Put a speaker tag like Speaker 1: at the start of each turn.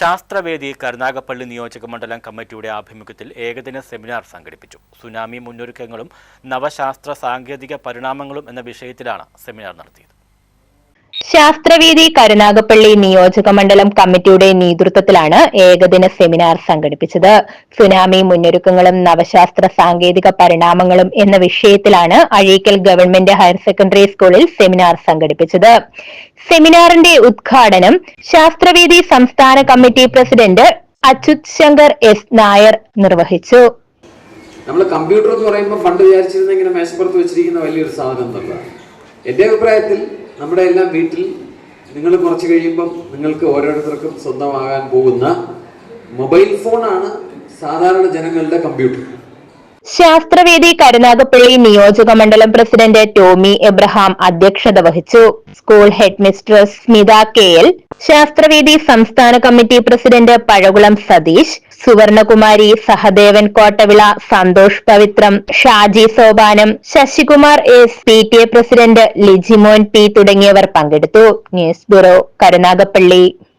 Speaker 1: ശാസ്ത്രവേദി കരുനാഗപ്പള്ളി നിയോജക മണ്ഡലം കമ്മിറ്റിയുടെ ആഭിമുഖ്യത്തിൽ ഏകദിന സെമിനാർ സംഘടിപ്പിച്ചു. സുനാമി മുന്നൊരുക്കങ്ങളും നവശാസ്ത്ര സാങ്കേതിക പരിണാമങ്ങളും എന്ന വിഷയത്തിലാണ് സെമിനാർ നടത്തിയത്.
Speaker 2: ശാസ്ത്രവേദി കരുനാഗപ്പള്ളി നിയോജക മണ്ഡലം കമ്മിറ്റിയുടെ നേതൃത്വത്തിലാണ് ഏകദിന സെമിനാർ സംഘടിപ്പിച്ചത്. സുനാമി മുന്നൊരുക്കങ്ങളും നവശാസ്ത്ര സാങ്കേതിക പരിണാമങ്ങളും എന്ന വിഷയത്തിലാണ് അഴീക്കൽ ഗവൺമെന്റ് ഹയർ സെക്കൻഡറി സ്കൂളിൽ സെമിനാർ സംഘടിപ്പിച്ചത്. സെമിനാറിന്റെ ഉദ്ഘാടനം ശാസ്ത്രവേദി സംസ്ഥാന committee president Achyut Shankar S Nair നിർവഹിച്ചു.
Speaker 3: നമ്മൾ കമ്പ്യൂട്ടർ എന്ന് പറയുമ്പോൾ പണ്ട് വിചാരിച്ചിരുന്ന ഇങ്ങനെ മേശപ്പുറത്ത് വെച്ചിരിക്കുന്ന വലിയൊരു സാധനം എന്നുള്ളതാണ്. എൻ്റെ അഭിപ്രായത്തിൽ നമ്മുടെ എല്ലാം വീട്ടിൽ നിങ്ങൾ കുറച്ച് കഴിയുമ്പം നിങ്ങൾക്ക് ഓരോരുത്തർക്കും സ്വന്തമാകാൻ പോകുന്ന മൊബൈൽ ഫോണാണ് സാധാരണ ജനങ്ങളുടെ കമ്പ്യൂട്ടർ.
Speaker 2: ശാസ്ത്രവേദി കരുനാഗപ്പള്ളി നിയോജക മണ്ഡലം പ്രസിഡന്റ് ടോമി എബ്രഹാം അധ്യക്ഷത വഹിച്ചു. School headmistress Smitha K L, ശാസ്ത്രവേദി സംസ്ഥാന committee president Pazhakulam Satheesh, Suvarnakumari, Sahadevan Kottavila, Santhosh Pavithram, Shaji Sopanam, Sasikumar S, PTA president Lijimon P തുടങ്ങിയവർ പങ്കെടുത്തു. News bureau, Karunagappally.